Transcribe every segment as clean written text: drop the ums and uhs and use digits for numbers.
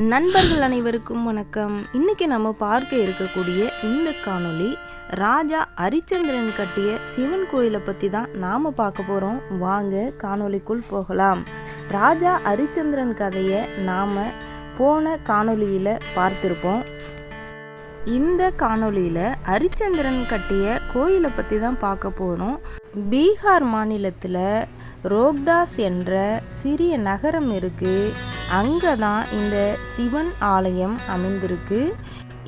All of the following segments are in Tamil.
நண்பர்கள் அனைவருக்கும் வணக்கம். இன்னைக்கு நம்ம பார்க்க இருக்கக்கூடிய இந்த காணொளி ராஜா ஹரிச்சந்திரன் கட்டிய சிவன் கோயிலை பற்றி தான் நாம் பார்க்க போகிறோம். வாங்க காணொளிக்குள் போகலாம். ராஜா ஹரிச்சந்திரன் கதையை நாம் போன காணொளியில் பார்த்துருப்போம். இந்த காணொளியில் ஹரிச்சந்திரன் கட்டிய கோயிலை பற்றி தான் பார்க்க போகிறோம். பீகார் மாநிலத்தில் ரோக்தாஸ் என்ற சிறிய நகரம் இருக்குது. அங்கே தான் இந்த சிவன் ஆலயம் அமைந்திருக்கு.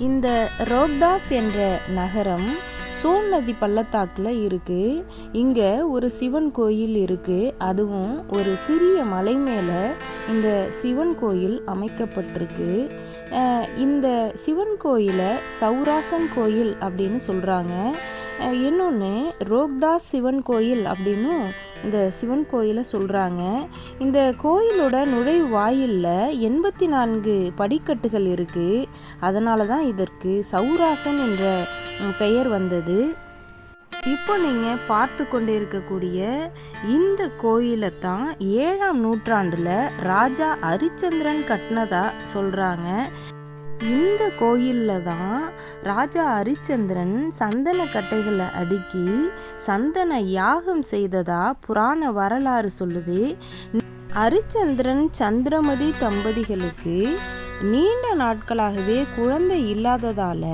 இந்த ரோக்தாஸ் என்ற நகரம் சோன் நதி பள்ளத்தாக்கில் இருக்குது. இங்கே ஒரு சிவன் கோயில் இருக்குது. அதுவும் ஒரு சிறிய மலை மேலே இந்த சிவன் கோயில் அமைக்கப்பட்டிருக்கு. இந்த சிவன் கோயிலை சௌராசன் கோயில் அப்படின்னு சொல்கிறாங்க. இன்னொன்று ரோக்தாஸ் சிவன் கோயில் அப்படின்னு இந்த சிவன் கோயிலை சொல்கிறாங்க. இந்த கோயிலோட நுழைவு வாயிலில் 84 படிக்கட்டுகள் இருக்குது. அதனால தான் இதற்கு சௌராசன் என்ற பெயர் வந்தது. இப்போ நீங்கள் பார்த்து கொண்டு இருக்கக்கூடிய இந்த கோயிலை தான் 7ஆம் நூற்றாண்டில் ராஜா ஹரிச்சந்திரன் கட்டினதா சொல்கிறாங்க. இந்த கோயிலில் தான் ராஜா ஹரிச்சந்திரன் சந்தன கட்டைகளை அடுக்கி சந்தன யாகம் செய்ததா புராண வரலாறு சொல்லுது. ஹரிச்சந்திரன் சந்திரமதி தம்பதிகளுக்கு நீண்ட நாட்களாகவே குழந்தை இல்லாததால்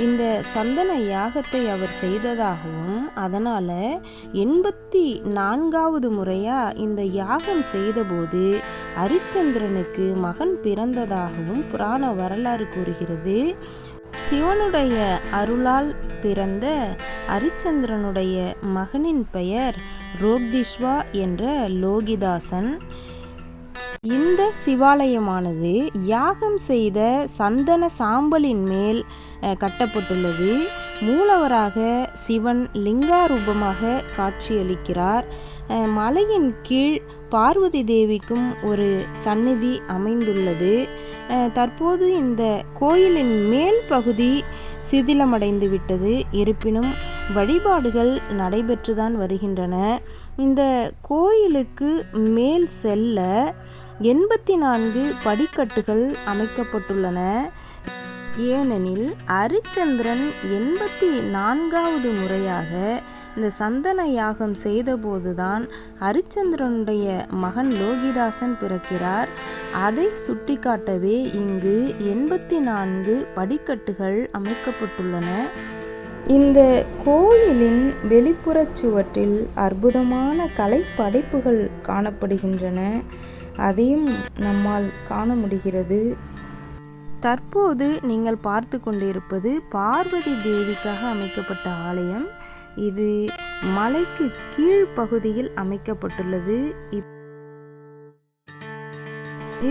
இந்த சந்தன யாகத்தை அவர் செய்ததாகவும் அதனால் 84வது முறையாக இந்த யாகம் செய்தபோது ஹரிச்சந்திரனுக்கு மகன் பிறந்ததாகவும் புராண வரலாறு கூறுகிறது. சிவனுடைய அருளால் பிறந்த ஹரிச்சந்திரனுடைய மகனின் பெயர் ரோக்திஷ்வா என்ற லோகிதாசன். இந்த சிவாலயமானது யாகம் செய்த சந்தன சாம்பலின் மேல் கட்டப்பட்டுள்ளது. மூலவராக சிவன் லிங்காரூபமாக காட்சியளிக்கிறார். மலையின் கீழ் பார்வதி தேவிக்கும் ஒரு சந்நிதி அமைந்துள்ளது. தற்போது இந்த கோயிலின் மேல் பகுதி சிதிலமடைந்து விட்டது. இருப்பினும் வழிபாடுகள் நடைபெற்றுதான் வருகின்றன. இந்த கோயிலுக்கு மேல் செல்ல 84 படிக்கட்டுகள் அமைக்கப்பட்டுள்ளன. ஏனெனில் ஹரிச்சந்திரன் 84வது முறையாக இந்த சந்தன யாகம் செய்தபோதுதான் ஹரிச்சந்திரனுடைய மகன் லோகிதாசன் பிறக்கிறார். அதை சுட்டிக்காட்டவே இங்கு 84 படிக்கட்டுகள் அமைக்கப்பட்டுள்ளன. இந்த கோயிலின் வெளிப்புறச் சுவற்றில் அற்புதமான கலைப்படைப்புகள் காணப்படுகின்றன. அதையும் நம்மால் காண முடிகிறது. தற்போது நீங்கள் பார்த்து கொண்டிருப்பது பார்வதி தேவிக்காக அமைக்கப்பட்ட ஆலயம். இது மலைக்கு கீழ்ப்பகுதியில் அமைக்கப்பட்டுள்ளது.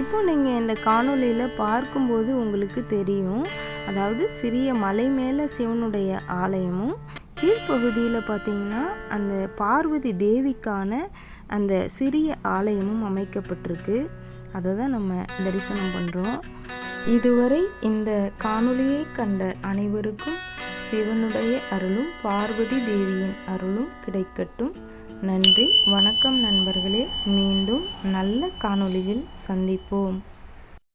இப்போ நீங்கள் இந்த காணொளியில் பார்க்கும்போது உங்களுக்கு தெரியும். அதாவது சிறிய மலை மேலே சிவனுடைய ஆலயமும் கீழ்ப்பகுதியில் பார்த்திங்கன்னா அந்த பார்வதி தேவிக்கான அந்த சிறிய ஆலயமும் அமைக்கப்பட்டிருக்கு. அதை தான் நம்ம தரிசனம் பண்ணுறோம். இதுவரை இந்த காணொளியை கண்ட அனைவருக்கும் சிவனுடைய அருளும் பார்வதி தேவியின் அருளும் கிடைக்கட்டும். நன்றி, வணக்கம் நண்பர்களே. மீண்டும் நல்ல காணொளியில் சந்திப்போம்.